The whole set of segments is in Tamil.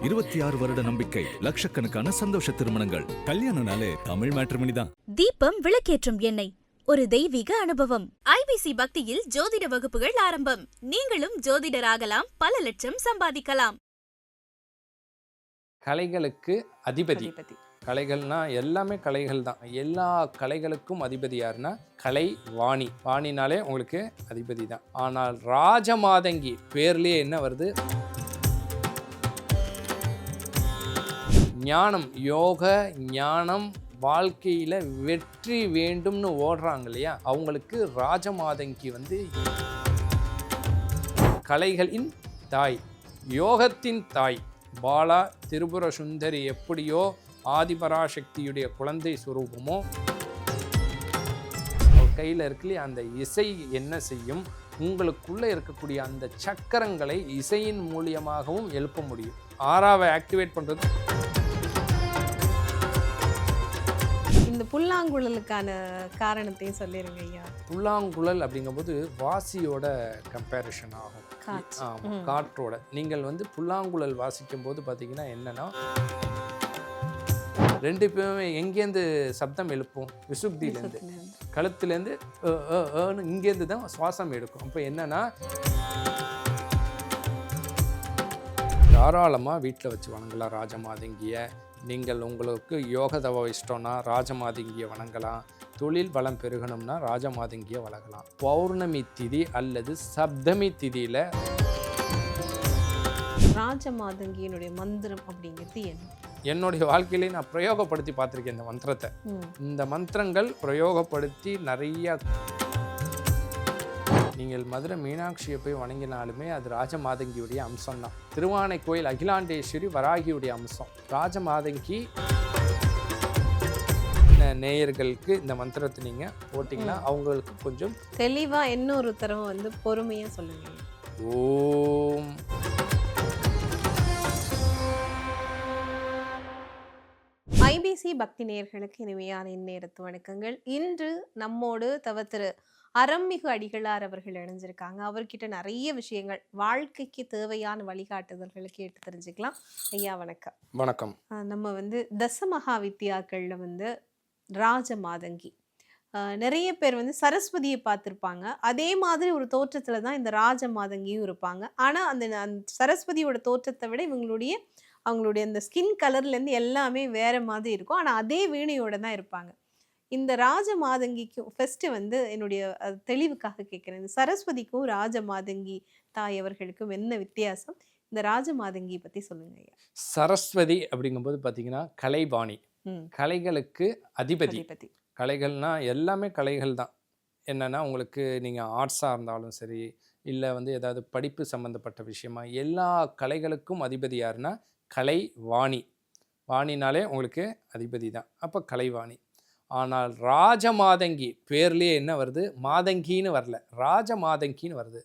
26 வருட நம்பிக்கை, லட்சக்கணக்கான சந்தோஷ திருமணங்கள். கல்யாணம்னாலே தமிழ் மேட்ரிமோனி தான். தீபம் விளக்கேற்றும் எண்ணெய், ஒரு தெய்வீக அனுபவம். ஐபிசி பக்தியில் ஜோதிட வகுப்புகள் ஆரம்பம். நீங்களும் ஜோதிடராகலாம், பல லட்சம் சம்பாதிக்கலாம். கலைகளுக்கு அதிபதி. கலைகள்னா எல்லாமே கலைகள் தான். எல்லா கலைகளுக்கும் அதிபதி யாருன்னா கலை வாணி. வாணினாலே உங்களுக்கு அதிபதி தான். ஆனால் ராஜமாதங்கி பேர்லயே என்ன வருது? ஞானம், யோக ஞானம், வாழ்க்கையில் வெற்றி வேண்டும்னு ஓடுறாங்க இல்லையா, அவங்களுக்கு ராஜமாதங்கி கலைகளின் தாய், யோகத்தின் தாய். பாலா திரிபுர சுந்தரி எப்படியோ ஆதிபராசக்தியுடைய குழந்தை சுரூபமோ, அவர் கையில் இருக்குல்லையே அந்த இசை என்ன செய்யும், உங்களுக்குள்ளே இருக்கக்கூடிய அந்த சக்கரங்களை இசையின் மூலியமாகவும் எழுப்ப முடியும். ஆறாவை ஆக்டிவேட் பண்ணுறது. இந்த புல்லாங்குழலுக்கான காரணத்தையும் சொல்லிடுங்க ஐயா. புல்லாங்குழல் அப்படிங்கும்போது வாசியோட கம்பேரிஷன் ஆகும். ஆமாம், காற்றோட. நீங்கள் புல்லாங்குழல் வாசிக்கும் போது பார்த்தீங்கன்னா என்னன்னா, ரெண்டு பேருமே எங்கேருந்து சப்தம் எழுப்போம்? விசுப்தியிலேருந்து, கழுத்துலேருந்து இங்கேருந்து தான் சுவாசம் எடுக்கும். அப்போ என்னன்னா, தாராளமாக வீட்டில் வச்சு வணங்கலாம் ராஜமாதங்கியை. நீங்கள் உங்களுக்கு யோக தவ இஷ்டம்னா ராஜமாதங்கியை வணங்கலாம். தொழில் பலம் பெருகணும்னா ராஜமாதங்கியை வணங்கலாம். பௌர்ணமி திதி அல்லது சப்தமி திதியில் ராஜமாதங்கியினுடைய மந்திரம் அப்படிங்கிறது என்ன? என்னுடைய வாழ்க்கையிலே நான் பிரயோகப்படுத்தி பார்த்துருக்கேன் இந்த மந்திரத்தை. இந்த மந்திரங்கள் பிரயோகப்படுத்தி நிறைய, நீங்கள் மதுரை மீனாட்சியை போய் வணங்கினாலுமே அது ராஜமாதங்கியுடைய அம்சம்தான். திருவானைக்கோயில் அகிலாண்டேஸ்வரி வராகியுடைய அம்சம். ராஜமாதங்கி நேயர்களுக்கு இந்த மந்திரத்தை நீங்கள் போட்டிங்கன்னா அவங்களுக்கு கொஞ்சம் தெளிவாக இன்னொரு தடவை பொறுமையாக சொல்லுங்க. ஓம் ஐபிசி பக்தி நேயர்களுக்கு இனிமையான இந்நேரத்து வணக்கங்கள். இன்று நம்மோடு திரு அறம்மிகு அடிகளார் அவர்கள் இணைஞ்சிருக்காங்க. அவர்கிட்ட நிறைய விஷயங்கள், வாழ்க்கைக்கு தேவையான வழிகாட்டுதல்களை கேட்டு தெரிஞ்சுக்கலாம். ஐயா வணக்கம். வணக்கம். நம்ம தசமகா வித்யாக்கள்ல ராஜமாதங்கி, நிறைய பேர் சரஸ்வதியை பார்த்துருப்பாங்க. அதே மாதிரி ஒரு தோற்றத்துல தான் இந்த ராஜமாதங்கியும் இருப்பாங்க. ஆனா அந்த சரஸ்வதியோட தோற்றத்தை விட அவங்களுடைய அந்த ஸ்கின் கலர்லேருந்து எல்லாமே வேற மாதிரி இருக்கும். ஆனால் அதே வீணையோட தான் இருப்பாங்க. இந்த ராஜமாதங்கிக்கும் ஃபர்ஸ்ட் என்னுடைய தெளிவுக்காக கேட்குறேன், இந்த சரஸ்வதிக்கும் ராஜமாதங்கி தாய் அவர்களுக்கும் என்ன வித்தியாசம்? இந்த ராஜமாதங்கி பற்றி சொல்லுங்க ஐயா. சரஸ்வதி அப்படிங்கும்போது பார்த்தீங்கன்னா கலைவாணி, கலைகளுக்கு அதிபதி. கலைகள்னா எல்லாமே கலைகள் தான். என்னென்னா உங்களுக்கு நீங்கள் ஆர்ட்ஸாக இருந்தாலும் சரி, இல்லை ஏதாவது படிப்பு சம்மந்தப்பட்ட விஷயமா, எல்லா கலைகளுக்கும் அதிபதி யாருன்னா கலைவாணி. வாணினாலே உங்களுக்கு அதிபதி தான். அப்போ கலைவாணி. ஆனால் ராஜமாதங்கி பேர்லேயே என்ன வருது? மாதங்கின்னு வரல, ராஜமாதங்கின்னு வருது.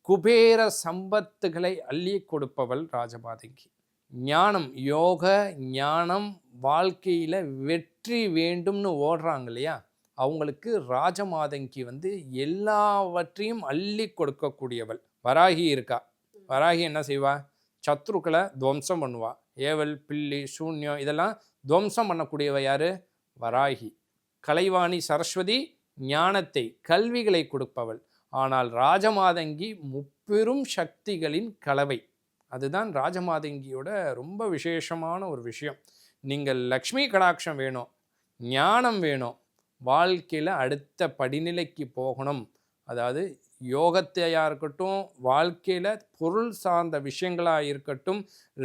குபேர சம்பத்துகளை அள்ளி கொடுப்பவள் ராஜமாதங்கி. ஞானம், யோக ஞானம், வாழ்க்கையில் வெற்றி வேண்டும்னு ஓடுறாங்க இல்லையா, அவங்களுக்கு ராஜமாதங்கி எல்லாவற்றையும் அள்ளி கொடுக்கக்கூடியவள். வராகி இருக்கா, வராகி என்ன செய்வா? சத்ருக்களை துவம்சம் பண்ணுவா. ஏவல், பில்லி, சூன்யம் இதெல்லாம் துவம்சம் பண்ணக்கூடியவ யாரு? வராகி. கலைவாணி சரஸ்வதி ஞானத்தை, கல்விகளை கொடுப்பவள். ஆனால் ராஜமாதங்கி முப்பெரும் சக்திகளின் கலவை. அதுதான் ராஜமாதங்கியோட ரொம்ப விசேஷமான ஒரு விஷயம். நீங்கள் லக்ஷ்மி கடாட்சம் வேணும், ஞானம் வேணும், வாழ்க்கையில் அடுத்த படிநிலைக்கு போகணும், அதாவது யோகத்தையாக இருக்கட்டும், வாழ்க்கையில் பொருள் சார்ந்த விஷயங்களாக இருக்கட்டும்,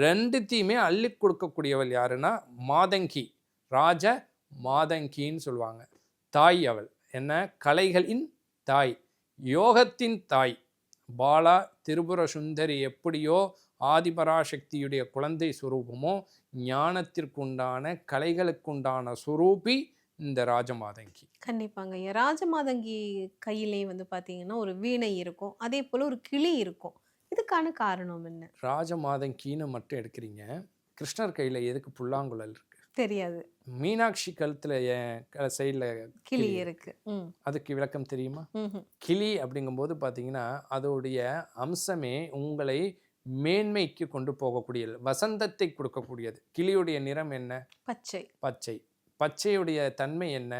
ரெண்டுத்தையுமே அள்ளி கொடுக்கக்கூடியவள் யாருன்னா மாதங்கி. ராஜ மாதங்கின்னு சொல்லுவாங்க. தாய் அவள். என்ன? கலைகளின் தாய், யோகத்தின் தாய். பாலா திரிபுர சுந்தரி எப்படியோ ஆதிபராசக்தியுடைய குழந்தை சுரூபமோ, ஞானத்திற்குண்டான கலைகளுக்குண்டான சுரூபி இந்த ராஜமாதங்கி. கண்டிப்பாங்க ஐயா. ராஜமாதங்கி கையிலே பார்த்தீங்கன்னா ஒரு வீணை இருக்கும், அதே போல் ஒரு கிளி இருக்கும். இதுக்கான காரணம் என்ன? ராஜமாதங்கின்னு மட்டும் எடுக்கிறீங்க, கிருஷ்ணர் கையில் எதுக்கு புல்லாங்குழல் இருக்கு? தெரியாது. மீனாட்சி கழுத்துல சைடில் கிளி இருக்கு. அதுக்கு விளக்கம் தெரியுமா? கிளி அப்படிங்கும்போது பார்த்தீங்கன்னா அதோடைய அம்சமே உங்களை மேன்மைக்கு கொண்டு போகக்கூடியது, வசந்தத்தை கொடுக்கக்கூடியது. கிளியுடைய நிறம் என்ன? பச்சை. பச்சை. பச்சையுடைய தன்மை என்ன?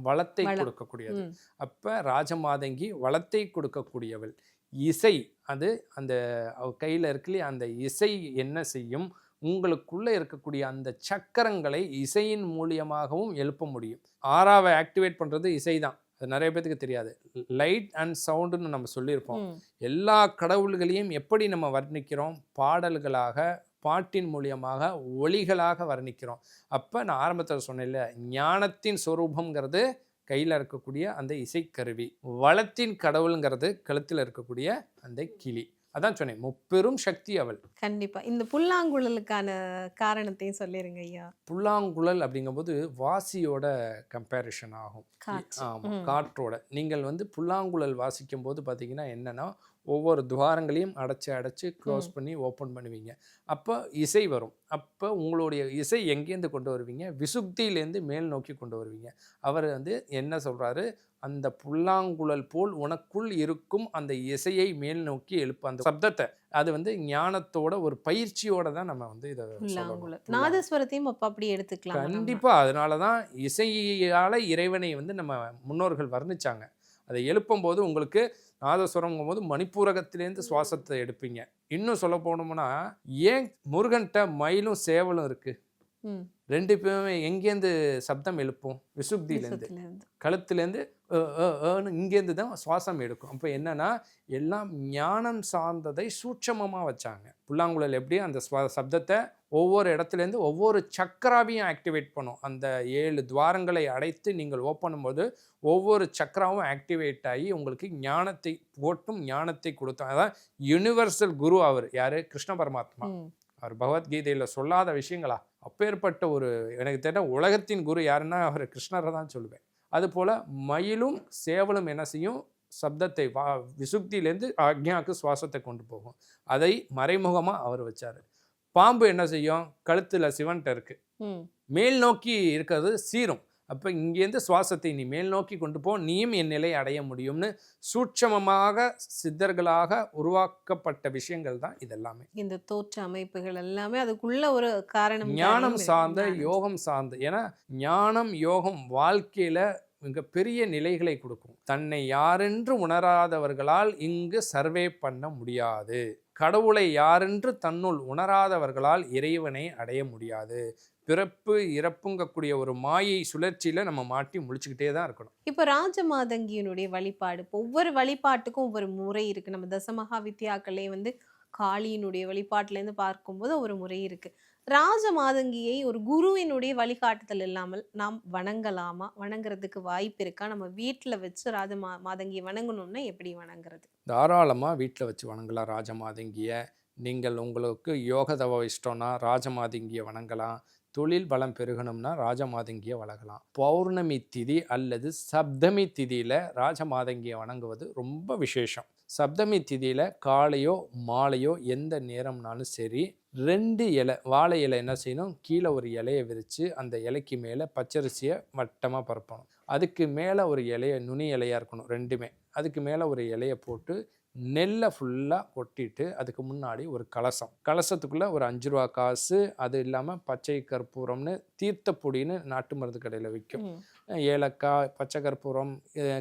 வளத்தை வளம். கொடுக்கக்கூடியது. ம். அப்போ ராஜமாதங்கி வளத்தை கொடுக்கக்கூடியவள். இசை, அது அந்த அவ கையில் இருக்குல்லையே, அந்த இசை என்ன செய்யும்? உங்களுக்குள்ளே இருக்கக்கூடிய அந்த சக்கரங்களை இசையின் மூலியமாகவும் எழுப்ப முடியும். ஆறாவை ஆக்டிவேட் பண்ணுறது இசை தான். அது நிறைய பேத்துக்கு தெரியாது. லைட் அண்ட் சவுண்டுன்னு நம்ம சொல்லியிருப்போம். ம். எல்லா கடவுள்களையும் எப்படி நம்ம வர்ணிக்கிறோம்? பாடல்களாக, பாட்டின் மூலியமாக, ஒலிகளாக வர்ணிக்கிறோம். அப்போ நான் ஆரம்பத்தில் சொன்னேன்ல, ஞானத்தின் சொரூபங்கிறது கையில் இருக்கக்கூடிய அந்த இசைக்கருவி, வளத்தின் கடவுளுங்கிறது கழுத்தில் இருக்கக்கூடிய அந்த கிளி. அதான் சொன்னேன், முப்பெரும் சக்தி அவள். கண்டிப்பா. இந்த புல்லாங்குழலுக்கான காரணத்தையும் சொல்லிருங்க ஐயா. புல்லாங்குழல் அப்படிங்கும்போது வாசியோட கம்பேரிஷன் ஆகும். காற்று. ஆமாம், காற்றோட. நீங்கள் புல்லாங்குழல் வாசிக்கும் போது பார்த்தீங்கன்னா என்னென்னா, ஒவ்வொரு துவாரங்களையும் அடைச்சி க்ளோஸ் பண்ணி ஓப்பன் பண்ணுவீங்க. அப்போ இசை வரும். அப்போ உங்களுடைய இசை எங்கேருந்து கொண்டு வருவீங்க? விசுக்தியிலேருந்து மேல் நோக்கி கொண்டு வருவீங்க. அவர் என்ன சொல்கிறாரு? அந்த புல்லாங்குழல் போல் உனக்குள் இருக்கும் அந்த இசையை மேல் நோக்கி எழுப்ப, அந்த சப்தத்தை, அது ஞானத்தோட ஒரு பயிற்சியோட தான் நம்ம இதை புல்லாங்குழல். நாதஸ்வரத்தையும் அப்ப அப்படி எடுத்துக்கலாம். கண்டிப்பாக. அதனால தான் இசையால் இறைவனை நம்ம முன்னோர்கள் வர்ணிச்சாங்க. அதை எழுப்பும்போது உங்களுக்கு நாதஸ்வரங்கும் போது மணிப்பூரகத்திலேருந்து சுவாசத்தை எடுப்பீங்க. இன்னும் சொல்ல போனோம்னா, ஏன் முருகன்கிட்ட மயிலும் சேவலும் இருக்கு? ரெண்டு பேருமே எங்கேருந்து சப்தம் எழுப்போம்? விசுக்தியிலேருந்து, கழுத்துலேருந்து இங்கேருந்து தான் சுவாசம் எடுக்கும். அப்போ என்னன்னா, எல்லாம் ஞானம் சார்ந்ததை சூட்சமமாக வச்சாங்க. புல்லாங்குழல் எப்படி அந்த சப்தத்தை ஒவ்வொரு இடத்துலேருந்து ஒவ்வொரு சக்கராவையும் ஆக்டிவேட் பண்ணும். அந்த 7 துவாரங்களை அடைத்து நீங்கள் ஓப்பன் பண்ணும்போது ஒவ்வொரு சக்கராவும் ஆக்டிவேட் ஆகி உங்களுக்கு ஞானத்தை போட்டும் ஞானத்தை கொடுத்தோம். அதான் யுனிவர்சல் குரு. அவர் யார்? கிருஷ்ண பரமாத்மா. அவர் பகவத்கீதையில் சொல்லாத விஷயங்களா? அப்பேற்பட்ட ஒரு, எனக்கு தெரிஞ்ச உலகத்தின் குரு யாருன்னா அவர் கிருஷ்ணரை தான் சொல்லுவேன். அதுபோல் மயிலும் சேவலும் என்ன செய்யும்? சப்தத்தை விசுக்தியிலேருந்து அக்ஞாக்கு சுவாசத்தை கொண்டு போகும். அதை மறைமுகமாக அவர் வச்சார். பாம்பு என்ன செய்யும்? கழுத்தில் சிவன்கிட்ட இருக்குது, மேல் நோக்கி இருக்கிறது சீரும். அப்போ இங்கேருந்து சுவாசத்தை நீ மேல் நோக்கி கொண்டு போ, நீயும் என் நிலை அடைய முடியும்னு சூட்சமமாக சித்தர்களாக உருவாக்கப்பட்ட விஷயங்கள் தான் இதெல்லாமே. இந்த தோற்ற அமைப்புகள் எல்லாமே அதுக்குள்ள ஒரு காரணம், ஞானம் சார்ந்த, யோகம் சார்ந்த. ஏன்னா ஞானம் யோகம் வாழ்க்கையில் மிகப்பெரிய நிலைகளை கொடுக்கும். தன்னை யாரென்று உணராதவர்களால் இங்கு சர்வே பண்ண முடியாது. கடவுளை யாரென்று தன்னுள் உணராதவர்களால் இறைவனை அடைய முடியாது. பிறப்பு இறப்புங்கக்கூடிய ஒரு மாயை சுழற்சியில் நம்ம மாட்டி முழிச்சுக்கிட்டே தான் இருக்கணும். இப்போ ராஜமாதங்கியினுடைய வழிபாடு, இப்போ ஒவ்வொரு வழிபாட்டுக்கும் ஒவ்வொரு முறை இருக்குது. நம்ம தசமகா வித்யாக்களே காளியினுடைய வழிபாட்டிலேருந்து பார்க்கும்போது ஒரு முறை இருக்குது. ராஜமாதங்கியை ஒரு குருவினுடைய வழிகாட்டுதல் இல்லாமல் நாம் வணங்கலாமா? வணங்குறதுக்கு வாய்ப்பு இருக்கா? நம்ம வீட்டில் வச்சு மாதங்கியை வணங்கணும்னா எப்படி வணங்குறது? தாராளமாக வீட்டில் வச்சு வணங்கலாம் ராஜமாதங்கியை. நீங்கள் உங்களுக்கு யோக தவ இஷ்டம்னா ராஜமாதங்கியை வணங்கலாம். தொழில் பலம் பெருகணும்னா ராஜமாதங்கியை வணங்கலாம். பௌர்ணமி திதி அல்லது சப்தமி திதியில் ராஜமாதங்கியை வணங்குவது ரொம்ப விசேஷம். சப்தமி திதியில் காலையோ மாலையோ எந்த நேரம்னாலும் சரி, 2 இலை வாழை இலை என்ன செய்யணும்? கீழே ஒரு இலையை விரித்து அந்த இலைக்கு மேலே பச்சரிசியை வட்டமாக பரப்பணும். அதுக்கு மேலே ஒரு இலையை, நுனி இலையாக இருக்கணும் ரெண்டுமே, அதுக்கு மேலே ஒரு இலையை போட்டு நெல்லை ஃபுல்லாக கொட்டிட்டு அதுக்கு முன்னாடி ஒரு கலசம், கலசத்துக்குள்ளே ஒரு 5 ரூபா காசு, அது இல்லாமல் பச்சை கற்பூரம்னு தீர்த்த பொடின்னு நாட்டு மருந்து கடையில் விற்கும். ஏலக்காய், பச்சை கற்பூரம்,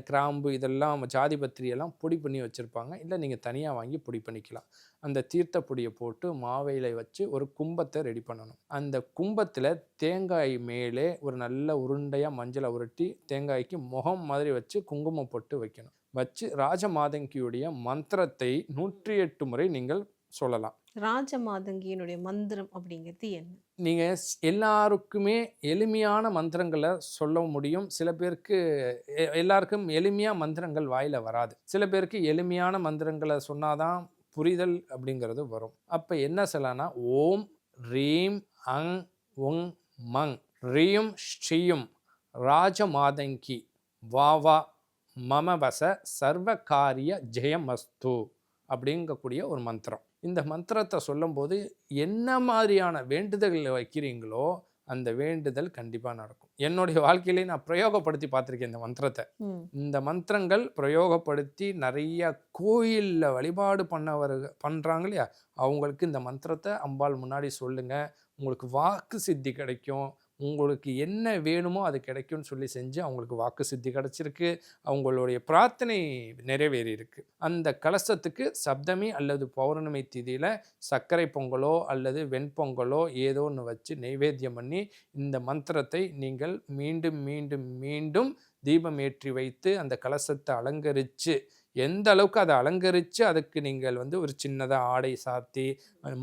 கிராம்பு, இதெல்லாம் ஜாதிபத்திரி எல்லாம் பொடி பண்ணி வச்சுருப்பாங்க. இல்லை நீங்கள் தனியாக வாங்கி பொடி பண்ணிக்கலாம். அந்த தீர்த்த பொடியை போட்டு மாவையில் வச்சு ஒரு கும்பத்தை ரெடி பண்ணணும். அந்த கும்பத்தில் தேங்காய் மேலே ஒரு நல்ல உருண்டையாக மஞ்சளை உருட்டி தேங்காய்க்கு முகம் மாதிரி வச்சு குங்குமம் போட்டு வைக்கணும். வச்சு ராஜமாதங்கியுடைய மந்திரத்தை 108 முறை நீங்கள் சொல்லலாம். ராஜமாதங்கியினுடைய மந்திரம் அப்படிங்கிறது என்ன? நீங்கள் எல்லாருக்குமே எளிமையான மந்திரங்களை சொல்ல முடியும். சில பேருக்கு எல்லாருக்கும் எளிமையாக மந்திரங்கள் வாயில் வராது. சில பேருக்கு எளிமையான மந்திரங்களை சொன்னாதான் புரிதல் அப்படிங்கிறது வரும். அப்போ என்ன சொல்லலாம்னா, ஓம் ரீம் அங் ஒங் மங் ரீயும் ஸ்ரீயும் ராஜமாதங்கி வாவா மமவச சர்வகாரிய ஜெயமஸ்து அப்படிங்கக்கூடிய ஒரு மந்திரம். இந்த மந்திரத்தை சொல்லும்போது என்ன மாதிரியான வேண்டுதல்களை வைக்கிறீங்களோ அந்த வேண்டுதல் கண்டிப்பாக நடக்கும். என்னுடைய வாழ்க்கையிலே நான் பிரயோகப்படுத்தி பார்த்துருக்கேன் இந்த மந்திரத்தை. இந்த மந்திரங்கள் பிரயோகப்படுத்தி நிறைய கோயிலில் வழிபாடு பண்ணுறாங்க இல்லையா, அவங்களுக்கு இந்த மந்திரத்தை அம்பாள் முன்னாடி சொல்லுங்கள், உங்களுக்கு வாக்கு சித்தி கிடைக்கும், உங்களுக்கு என்ன வேணுமோ அது கிடைக்கும்னு சொல்லி செஞ்சு அவங்களுக்கு வாக்கு சித்தி கிடச்சிருக்கு, அவங்களுடைய பிரார்த்தனை நிறைவேறி இருக்கு. அந்த கலசத்துக்கு சப்தமி அல்லது பௌர்ணமி திதியில் சர்க்கரை பொங்கலோ அல்லது வெண்பொங்கலோ ஏதோ ஒன்று வச்சு நைவேத்தியம் பண்ணி இந்த மந்திரத்தை நீங்கள் மீண்டும் மீண்டும் மீண்டும் தீபம் ஏற்றி வைத்து அந்த கலசத்தை அலங்கரித்து, எந்த அளவுக்கு அதை அலங்கரித்து அதுக்கு நீங்கள் ஒரு சின்னதாக ஆடை சாத்தி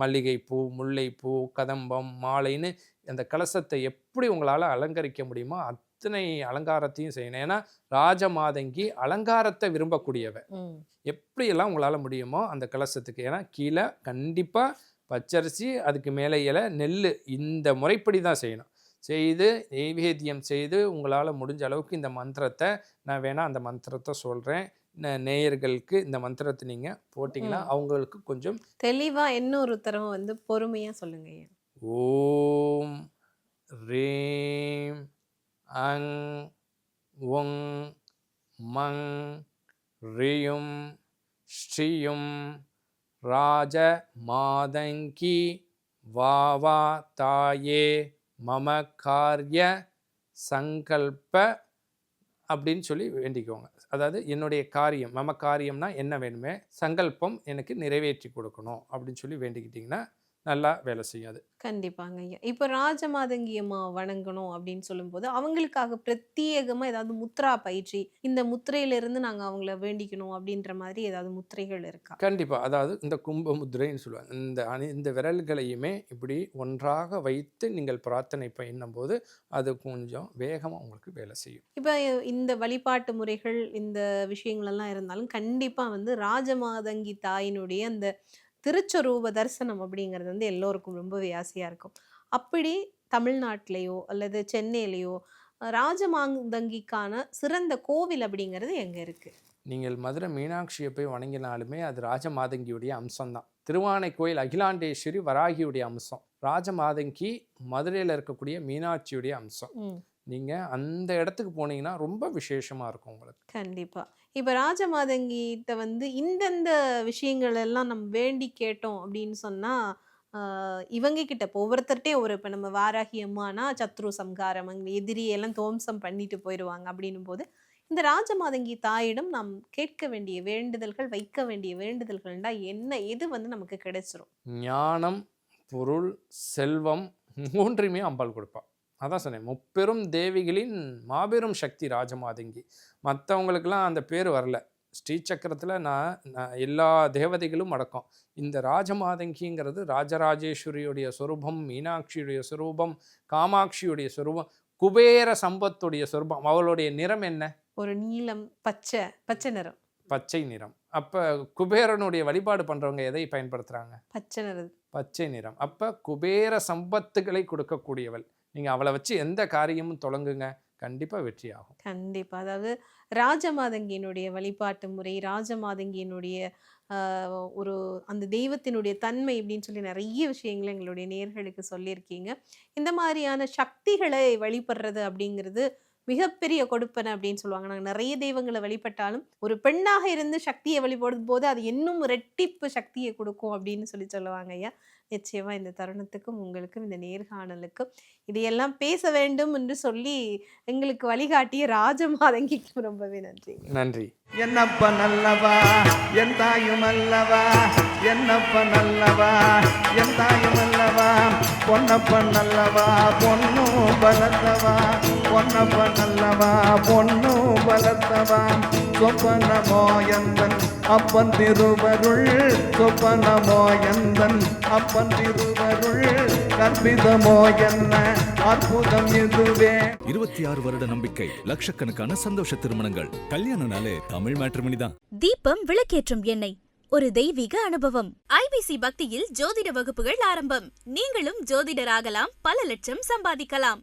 மல்லிகைப்பூ, முல்லைப்பூ, கதம்பம், மாலைன்னு அந்த கலசத்தை எப்படி உங்களால் அலங்கரிக்க முடியுமோ அத்தனை அலங்காரத்தையும் செய்யணும். ஏன்னா ராஜமாதங்கி அலங்காரத்தை விரும்பக்கூடியவ. எப்படியெல்லாம் உங்களால் முடியுமோ அந்த கலசத்துக்கு, ஏன்னா கீழே கண்டிப்பாக பச்சரிசி, அதுக்கு மேலே இலை, நெல், இந்த முறைப்படி தான் செய்யணும். செய்து நைவேத்தியம் செய்து உங்களால் முடிஞ்ச அளவுக்கு இந்த மந்திரத்தை, நான் வேணால் அந்த மந்திரத்தை சொல்கிறேன், நேயர்களுக்கு இந்த மந்திரத்தை நீங்கள் போட்டிங்கன்னா அவங்களுக்கு கொஞ்சம் தெளிவாக இன்னொரு தரம் பொறுமையாக சொல்லுங்க. ஓம் ரீம் அங் ஒங் மங் ரியும் ஸ்ரீயும் ராஜ மாதங்கி வாவா தாயே மம காரிய சங்கல்ப அப்படின்னு சொல்லி வேண்டிக்குவாங்க. அதாவது என்னுடைய காரியம், மம காரியம்னா என்ன வேணுமே, சங்கல்பம் எனக்கு நிறைவேற்றி கொடுக்கணும் அப்படின்னு சொல்லி வேண்டிக்கிட்டிங்கன்னா நல்லா வேலை செய்யாது. கண்டிப்பாங்க ஐயா. இப்போ ராஜமாதங்கி அம்மா வணங்கணும் அப்படின்னு சொல்லும்போது அவங்களுக்காக பிரத்யேகமாக ஏதாவது முத்ரா பயிற்சி, இந்த முத்திரையிலிருந்து நாங்கள் அவங்கள வேண்டிக்கணும் அப்படின்ற மாதிரி ஏதாவது முத்திரைகள் இருக்கா? கண்டிப்பாக. அதாவது இந்த கும்ப முத்திரைன்னு சொல்லுவாங்க. இந்த விரல்களையுமே இப்படி ஒன்றாக வைத்து நீங்கள் பிரார்த்தனை பண்ணும்போது அது கொஞ்சம் வேகமாக உங்களுக்கு வேலை செய்யும். இப்போ இந்த வழிபாட்டு முறைகள், இந்த விஷயங்களெல்லாம் இருந்தாலும் கண்டிப்பாக ராஜமாதங்கி தாயினுடைய அந்த திருச்சொரூப தரிசனம் அப்படிங்கிறது எல்லோருக்கும் ரொம்பவே ஆசையாக இருக்கும். அப்படி தமிழ்நாட்டிலேயோ அல்லது சென்னையிலேயோ ராஜமாதங்கிக்கான சிறந்த கோவில் அப்படிங்கிறது எங்கே இருக்குது? நீங்கள் மதுரை மீனாட்சியை போய் வணங்கினாலுமே அது ராஜமாதங்கியுடைய அம்சம்தான். திருவானைக்கோயில் அகிலாண்டேஸ்வரி வராகியுடைய அம்சம். ராஜமாதங்கி மதுரையில் இருக்கக்கூடிய மீனாட்சியுடைய அம்சம். நீங்கள் அந்த இடத்துக்கு போனீங்கன்னா ரொம்ப விசேஷமாக இருக்கும் உங்களுக்கு. கண்டிப்பாக. இப்போ ராஜமாதங்கிட்ட இந்தந்த விஷயங்கள் எல்லாம் நம்ம வேண்டி கேட்டோம் அப்படின்னு சொன்னால் இவங்க கிட்ட இப்போ ஒவ்வொருத்தர்கிட்டே இப்போ நம்ம வாராகி அம்மானா சத்ரு சம்ஹாரம், அங்கே எதிரியெல்லாம் துவம்சம் பண்ணிட்டு போயிடுவாங்க. அப்படின்னும் போது இந்த ராஜமாதங்கி தாயிடம் நாம் கேட்க வேண்டிய வேண்டுதல்கள், வைக்க வேண்டிய வேண்டுதல்கள்னா என்ன, எது நமக்கு கிடைச்சிரும்? ஞானம், பொருள், செல்வம் மூன்றையுமே அம்பாள் கொடுப்பா. அதான் சொன்னேன், முப்பெரும் தேவிகளின் மாபெரும் சக்தி ராஜமாதங்கி. மற்றவங்களுக்கெல்லாம் அந்த பேர் வரல. ஸ்ரீசக்கரத்தில் நான் எல்லா தேவதைகளும் அடக்கம். இந்த ராஜமாதங்கிங்கிறது ராஜராஜேஸ்வரியுடைய சொரூபம், மீனாட்சியுடைய சொரூபம், காமாட்சியுடைய சொரூபம், குபேர சம்பத்துடைய சொரூபம். அவளுடைய நிறம் என்ன? ஒரு நீலம், பச்சை நிறம், பச்சை நிறம். அப்போ குபேரனுடைய வழிபாடு பண்ணுறவங்க எதை பயன்படுத்துகிறாங்க? பச்சை நிறம். அப்போ குபேர சம்பத்துகளை கொடுக்கக்கூடியவள். நீங்கள் அவளை வச்சு எந்த காரியமும் தொடங்குங்க, கண்டிப்பாக வெற்றி ஆகும். கண்டிப்பாக. அதாவது ராஜமாதங்கியினுடைய வழிபாட்டு முறை, ராஜமாதங்கியினுடைய ஒரு அந்த தெய்வத்தினுடைய தன்மை இப்படின்னு சொல்லி நிறைய விஷயங்களை எங்களுடைய நேயர்களுக்கு சொல்லியிருக்கீங்க. இந்த மாதிரியான சக்திகளை வழிபடுறது அப்படிங்கிறது மிகப்பெரிய கொடுப்பனை அப்படின்னு சொல்லுவாங்க. நாங்கள் நிறைய தெய்வங்களை வழிபட்டாலும் ஒரு பெண்ணாக இருந்து சக்தியை வழிபடும் போது அது இன்னும் ரெட்டிப்பு சக்தியை கொடுக்கும் அப்படின்னு சொல்லுவாங்க ஐயா. நிச்சயமா இந்த தருணத்துக்கும் உங்களுக்கும் இந்த நேர்காணலுக்கும் இதையெல்லாம் பேச வேண்டும் என்று சொல்லி எங்களுக்கு வழிகாட்டிய ராஜமாதங்கிக்கு ரொம்பவே நன்றி. நன்றி. என்னப்ப நல்லவா என் தாயும் அல்லவா, என்னப்ப நல்லவா என் தாயும் அல்லவா, பொன்னப்ப நல்லவா பொண்ணு பலத்தவா, பொன்னப்ப நல்லவா பொண்ணு பலத்தவா, சொப்பனமோ எந்தன் அப்பன் திருவருள், சொப்பனமோ எந்தன் அப்பன் திருவருள், கற்பிதமோ என்ன அற்புதம் இதுவே. 26 வருட நம்பிக்கை, லட்சக்கணக்கான சந்தோஷ திருமணங்கள். கல்யாணம்னாலே தமிழ் மேட்ரிமோனி தான். தீபம் விளக்கேற்றும் எண்ணெய், ஒரு தெய்வீக அனுபவம். ஐபிசி பக்தியில் ஜோதிட வகுப்புகள் ஆரம்பம். நீங்களும் ஜோதிடராகலாம், பல லட்சம் சம்பாதிக்கலாம்.